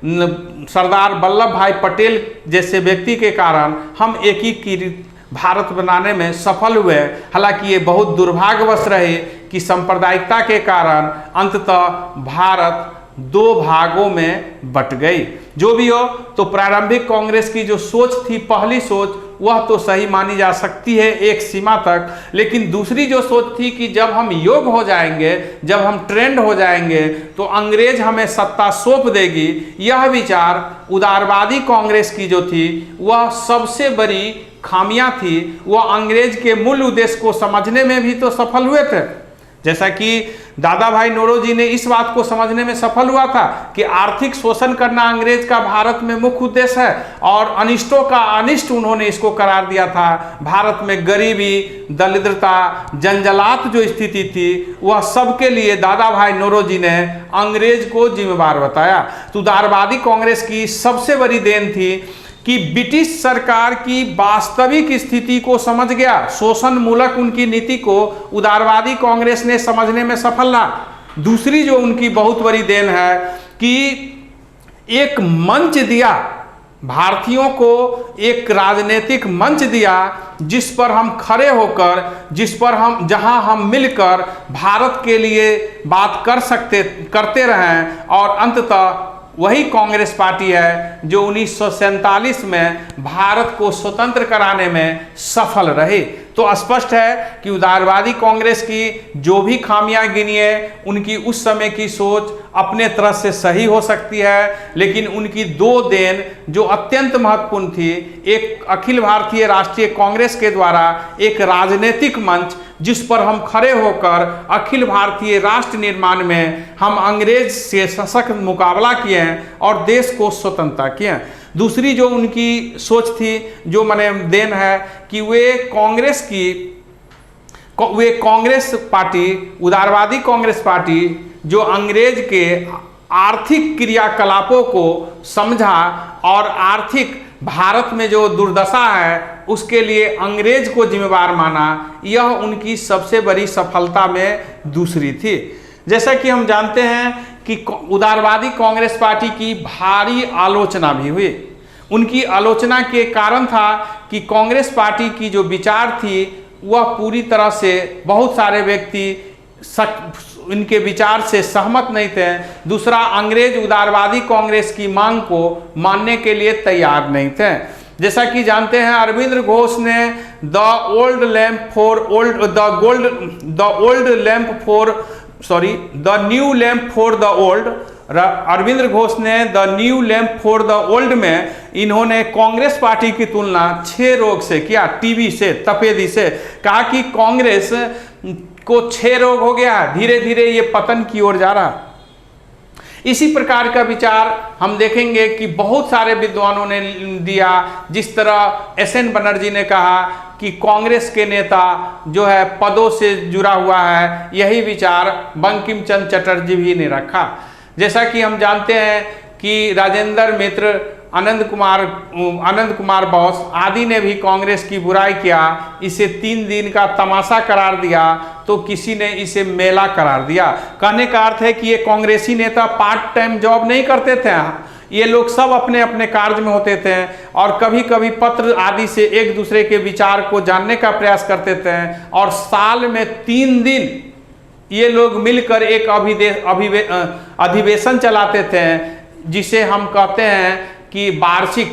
सरदार वल्लभ भाई पटेल जैसे व्यक्ति के कारण हम एकीकृत भारत बनाने में सफल हुए। हालांकि ये बहुत दुर्भाग्यवश रहे कि सांप्रदायिकता के कारण अंततः भारत दो भागों में बट गई। जो भी हो, तो प्रारंभिक कांग्रेस की जो सोच थी, पहली सोच, वह तो सही मानी जा सकती है एक सीमा तक, लेकिन दूसरी जो सोच थी कि जब हम योग्य हो जाएंगे, जब हम ट्रेंड हो जाएंगे तो अंग्रेज हमें सत्ता सौंप देगी, यह विचार उदारवादी कांग्रेस की जो थी वह सबसे बड़ी खामियां थी। वह अंग्रेज के मूल उद्देश्य को समझने में भी तो सफल हुए थे। जैसा कि दादा भाई नौरोजी ने इस बात को समझने में सफल हुआ था कि आर्थिक शोषण करना अंग्रेज का भारत में मुख्य उद्देश्य है, और अनिष्टों का अनिष्ट उन्होंने इसको करार दिया था। भारत में गरीबी, दरिद्रता, जंजलात जो स्थिति थी, वह सबके लिए दादा भाई नौरोजी ने अंग्रेज को जिम्मेदार बताया। तो उदारवादी कांग्रेस की सबसे बड़ी देन थी कि ब्रिटिश सरकार की वास्तविक स्थिति को समझ गया, शोषण मूलक उनकी नीति को उदारवादी कांग्रेस ने समझने में सफल रहा। दूसरी जो उनकी बहुत बड़ी देन है कि एक मंच दिया, भारतीयों को एक राजनीतिक मंच दिया जिस पर हम खड़े होकर, जहां हम मिलकर भारत के लिए बात करते रहें, और अंततः वही कांग्रेस पार्टी है जो 1947 में भारत को स्वतंत्र कराने में सफल रही। तो स्पष्ट है कि उदारवादी कांग्रेस की जो भी खामियां गिनी है, उनकी उस समय की सोच अपने तरह से सही हो सकती है, लेकिन उनकी दो देन जो अत्यंत महत्वपूर्ण थी, एक अखिल भारतीय राष्ट्रीय कांग्रेस के द्वारा एक राजनीतिक मंच जिस पर हम खड़े होकर अखिल भारतीय राष्ट्र निर्माण में हम अंग्रेज से सशक्त मुकाबला किए हैं और देश को स्वतंत्रता किए हैं। दूसरी जो उनकी सोच थी, जो मैंने देन है, कि वे कांग्रेस पार्टी, उदारवादी कांग्रेस पार्टी जो अंग्रेज के आर्थिक क्रियाकलापों को समझा और आर्थिक भारत में जो दुर्दशा है उसके लिए अंग्रेज को जिम्मेदार माना, यह उनकी सबसे बड़ी सफलता में दूसरी थी। जैसा कि हम जानते हैं कि उदारवादी कांग्रेस पार्टी की भारी आलोचना भी हुई। उनकी आलोचना के कारण था कि कांग्रेस पार्टी की जो विचार थी वह पूरी तरह से बहुत सारे व्यक्ति इनके विचार से सहमत नहीं थे। दूसरा, अंग्रेज उदारवादी कांग्रेस की मांग को मानने के लिए तैयार नहीं थे। जैसा कि जानते हैं, अरविंद घोष ने the new lamp for the old, Arvind Ghosh ने the new lamp for the old में इन्होंने कांग्रेस पार्टी की तुलना क्षय रोग से किया, टीबी से, तपेदी से। कहा कि कांग्रेस को क्षय रोग हो गया, धीरे धीरे ये पतन की ओर जा रहा। इसी प्रकार का विचार हम देखेंगे कि बहुत सारे विद्वानों ने दिया। जिस तरह एसएन बनर्जी ने कहा कि कांग्रेस के नेता जो है पदों से जुड़ा हुआ है, यही विचार बंकिम चंद्र चटर्जी भी ने रखा। जैसा कि हम जानते हैं कि राजेंद्र मित्र, आनंद कुमार बोस आदि ने भी कांग्रेस की बुराई किया, इसे 3 दिन का तमाशा करार दिया, तो किसी ने इसे मेला करार दिया। कहने का अर्थ है कि ये कांग्रेसी नेता पार्ट टाइम जॉब नहीं करते थे, ये लोग सब अपने अपने कार्य में होते थे और कभी कभी पत्र आदि से एक दूसरे के विचार को जानने का प्रयास करते थे, और साल में 3 दिन ये लोग मिलकर एक अधिवेशन चलाते थे, जिसे हम कहते हैं कि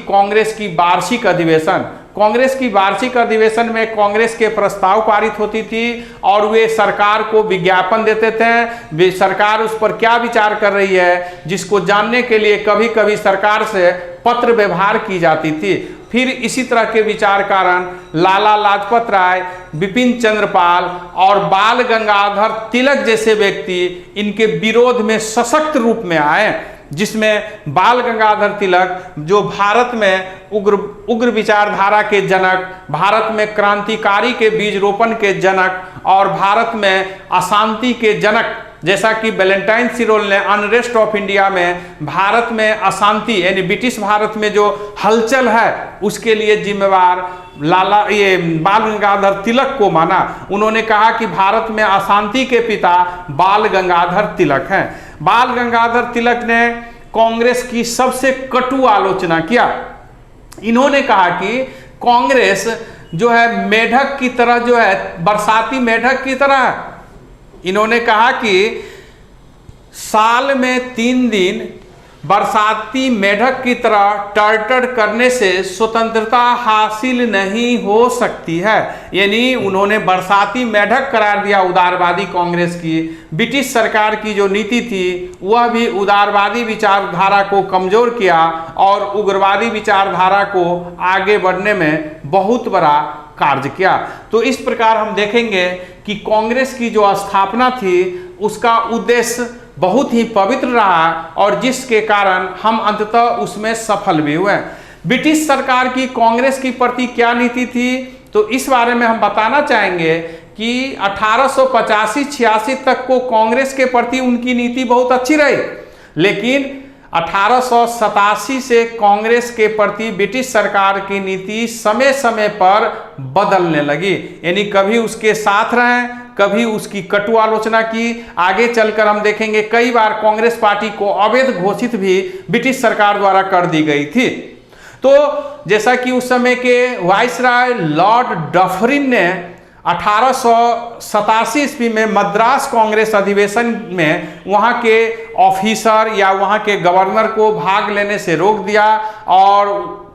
कांग्रेस की वार्षिक अधिवेशन। कांग्रेस की वार्षिक अधिवेशन में कांग्रेस के प्रस्ताव पारित होती थी और वे सरकार को विज्ञापन देते थे, सरकार उस पर क्या विचार कर रही है, जिसको जानने के लिए कभी कभी सरकार से पत्र व्यवहार की जाती थी। फिर इसी तरह के विचार कारण लाला लाजपत राय, बिपिन चंद्र पाल और बाल गंगाधर तिलक जैसे व्यक्ति इनके विरोध में सशक्त रूप में आए, जिसमें बाल गंगाधर तिलक जो भारत में उग्र विचारधारा के जनक, भारत में क्रांतिकारी के बीज रोपण के जनक और भारत में अशांति के जनक, जैसा कि वैलेंटाइन सिरोल ने अनरेस्ट ऑफ इंडिया में भारत में अशांति यानी ब्रिटिश भारत में जो हलचल है उसके लिए जिम्मेवार बाल गंगाधर तिलक को माना। उन्होंने कहा कि भारत में अशांति के पिता बाल गंगाधर तिलक हैं। बाल गंगाधर तिलक ने कांग्रेस की सबसे कटु आलोचना किया। इन्होंने कहा कि कांग्रेस जो है मेढक की तरह, जो है बरसाती मेढक की तरह। इन्होंने कहा कि साल में 3 दिन बरसाती मेढक की तरह टर्टर करने से स्वतंत्रता हासिल नहीं हो सकती है। यानी उन्होंने बरसाती मेढक करार दिया उदारवादी कांग्रेस की। ब्रिटिश सरकार की जो नीति थी वह भी उदारवादी विचारधारा को कमजोर किया और उग्रवादी विचारधारा को आगे बढ़ने में बहुत बड़ा कार्य किया। तो इस प्रकार हम देखेंगे कि कांग्रेस की जो स्थापना थी उसका उद्देश्य बहुत ही पवित्र रहा और जिसके कारण हम अंततः उसमें सफल भी हुए। ब्रिटिश सरकार की कांग्रेस की प्रति क्या नीति थी, तो इस बारे में हम बताना चाहेंगे कि 1885-86 तक को कांग्रेस के प्रति उनकी नीति बहुत अच्छी रही, लेकिन 1887 से कांग्रेस के प्रति ब्रिटिश सरकार की नीति समय समय पर बदलने लगी। यानी कभी उसके साथ रहे, कभी उसकी कटु आलोचना की। आगे चलकर हम देखेंगे कई बार कांग्रेस पार्टी को अवैध घोषित भी ब्रिटिश सरकार द्वारा कर दी गई थी। तो जैसा कि उस समय के वाइसराय लॉर्ड डफरिन ने 1887 ईस्वी में मद्रास कांग्रेस अधिवेशन में वहां के ऑफिसर या वहां के गवर्नर को भाग लेने से रोक दिया और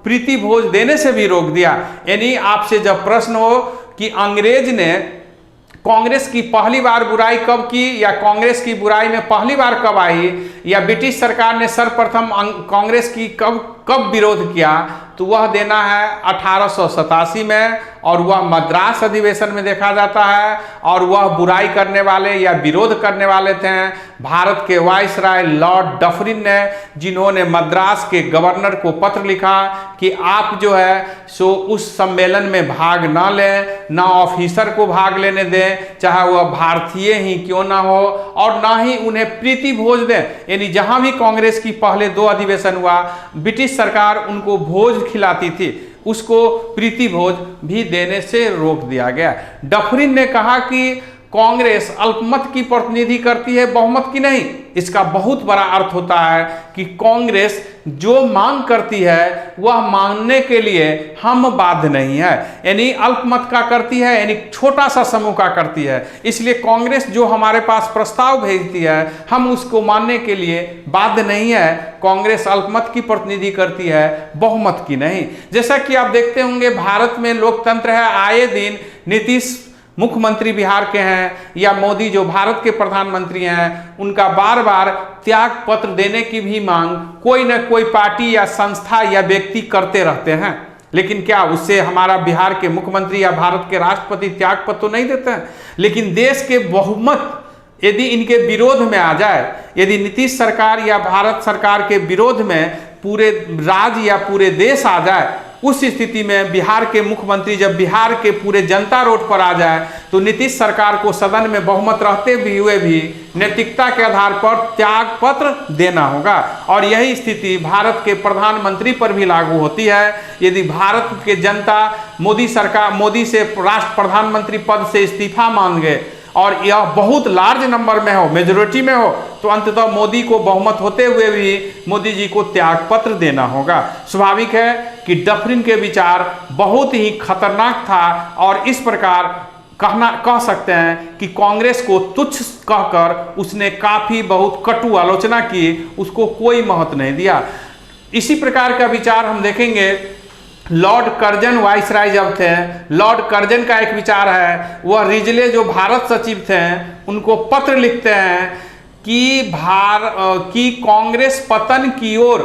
प्रीति भोज देने से भी रोक दिया। यानी आपसे जब प्रश्न हो कि अंग्रेज ने कांग्रेस की पहली बार बुराई कब की या कांग्रेस की बुराई में पहली बार कब आई या ब्रिटिश सरकार ने सर्वप्रथम कांग्रेस की कब विरोध किया, तो वह देना है 1887 में और वह मद्रास अधिवेशन में देखा जाता है। और वह बुराई करने वाले या विरोध करने वाले थे भारत के वाइसराय लॉर्ड डफरिन ने, जिन्होंने मद्रास के गवर्नर को पत्र लिखा कि आप जो है सो उस सम्मेलन में भाग ना लें, ना ऑफिसर को भाग लेने दें, चाहे वह भारतीय ही क्यों ना हो, और ना ही उन्हें प्रीति भोज दें। यानी जहां भी कांग्रेस की पहले 2 अधिवेशन हुआ ब्रिटिश सरकार उनको भोज खिलाती थी, उसको प्रीति भोज भी देने से रोक दिया गया। डफरिन ने कहा कि कांग्रेस अल्पमत की प्रतिनिधि करती है, बहुमत की नहीं। इसका बहुत बड़ा अर्थ होता है कि कांग्रेस जो मांग करती है वह मानने के लिए हम बाध्य नहीं है। यानी अल्पमत का करती है, यानी छोटा सा समूह का करती है। इसलिए कांग्रेस जो हमारे पास प्रस्ताव भेजती है हम उसको मानने के लिए बाध्य नहीं है। कांग्रेस अल्पमत की प्रतिनिधि करती है, बहुमत की नहीं। जैसा कि आप देखते होंगे भारत में लोकतंत्र है, आए दिन नीतीश मुख्यमंत्री बिहार के हैं या मोदी जो भारत के प्रधानमंत्री हैं, उनका बार बार त्याग पत्र देने की भी मांग कोई न कोई पार्टी या संस्था या व्यक्ति करते रहते हैं। लेकिन क्या उससे हमारा बिहार के मुख्यमंत्री या भारत के राष्ट्रपति त्याग पत्र तो नहीं देते हैं? लेकिन देश के बहुमत यदि इनके विरोध में आ जाए, यदि नीतीश सरकार या भारत सरकार के विरोध में पूरे राज्य या पूरे देश आ जाए, उस स्थिति में बिहार के मुख्यमंत्री जब बिहार के पूरे जनता रोड पर आ जाए तो नीतीश सरकार को सदन में बहुमत रहते भी हुए भी नैतिकता के आधार पर त्याग पत्र देना होगा। और यही स्थिति भारत के प्रधानमंत्री पर भी लागू होती है। यदि भारत के जनता मोदी से राष्ट्र प्रधानमंत्री पद से इस्तीफा मांग गए और यह बहुत लार्ज नंबर में हो, मेजोरिटी में हो, तो अंततः मोदी को बहुमत होते हुए भी मोदी जी को त्याग पत्र देना होगा। स्वाभाविक है कि डफरिन के विचार बहुत ही खतरनाक था और इस प्रकार कह सकते हैं कि कांग्रेस को तुच्छ कहकर उसने काफी बहुत कटु आलोचना की, उसको कोई महत्व नहीं दिया। इसी प्रकार का विचार हम देखेंगे लॉर्ड कर्जन वाइसराय जब थे, लॉर्ड कर्जन का एक विचार है, वह रिजले जो भारत सचिव थे उनको पत्र लिखते हैं कि कांग्रेस पतन की ओर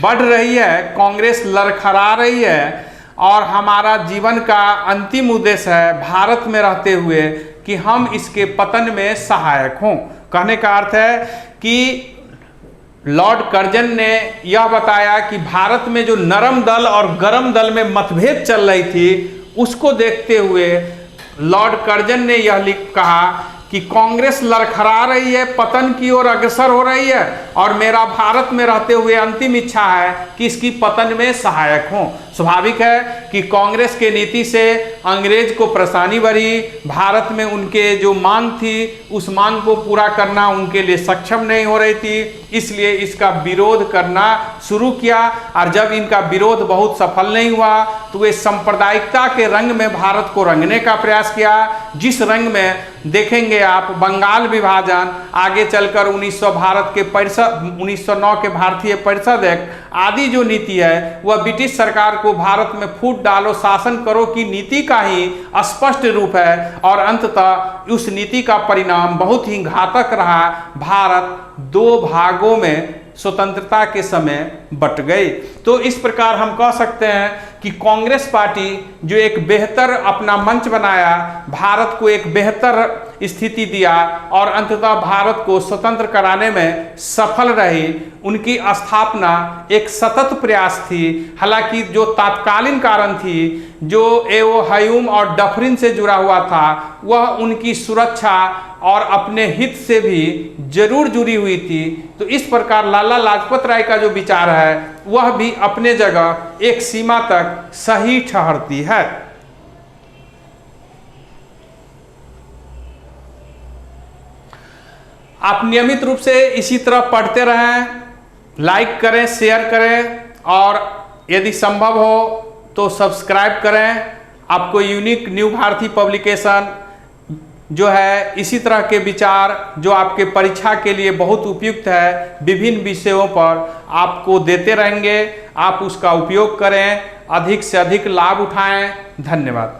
बढ़ रही है, कांग्रेस लड़खड़ा रही है और हमारा जीवन का अंतिम उद्देश्य है भारत में रहते हुए कि हम इसके पतन में सहायक हों। कहने का अर्थ है कि लॉर्ड कर्जन ने यह बताया कि भारत में जो नरम दल और गरम दल में मतभेद चल रही थी उसको देखते हुए लॉर्ड कर्जन ने यह कहा कि कांग्रेस लड़खड़ा रही है, पतन की ओर अग्रसर हो रही है और मेरा भारत में रहते हुए अंतिम इच्छा है कि इसकी पतन में सहायक हों। स्वाभाविक है कि कांग्रेस के नीति से अंग्रेज को परेशानी बढ़ी, भारत में उनके जो मांग थी उस मांग को पूरा करना उनके लिए सक्षम नहीं हो रही थी, इसलिए इसका विरोध करना शुरू किया। और जब इनका विरोध बहुत सफल नहीं हुआ तो वे सांप्रदायिकता के रंग में भारत को रंगने का प्रयास किया, जिस रंग में देखेंगे आप बंगाल विभाजन, आगे चलकर 1909 के भारतीय परिषद एक्ट आदि जो नीति है वह ब्रिटिश सरकार को भारत में फूट डालो शासन करो की नीति का ही स्पष्ट रूप है। और अंततः उस नीति का परिणाम बहुत ही घातक रहा। भारत दो भागों में स्वतंत्रता के समय बट गई। तो इस प्रकार हम कह सकते हैं कि कांग्रेस पार्टी जो एक बेहतर अपना मंच बनाया, भारत को एक बेहतर स्थिति दिया और अंततः भारत को स्वतंत्र कराने में सफल रही। उनकी स्थापना एक सतत प्रयास थी। हालांकि जो तात्कालीन कारण थी, जो एओ हयूम और डफरिन से जुड़ा हुआ था, वह उनकी सुरक्षा और अपने हित से भी जरूर जुड़ी हुई थी। तो इस प्रकार लाला लाजपत राय का जो विचार है वह भी अपने जगह एक सीमा तक सही ठहरती है। आप नियमित रूप से इसी तरह पढ़ते रहें, लाइक करें, शेयर करें और यदि संभव हो तो सब्सक्राइब करें। आपको यूनिक न्यू भारती पब्लिकेशन जो है इसी तरह के विचार जो आपके परीक्षा के लिए बहुत उपयुक्त है, विभिन्न विषयों पर आपको देते रहेंगे। आप उसका उपयोग करें, अधिक से अधिक लाभ उठाएं। धन्यवाद।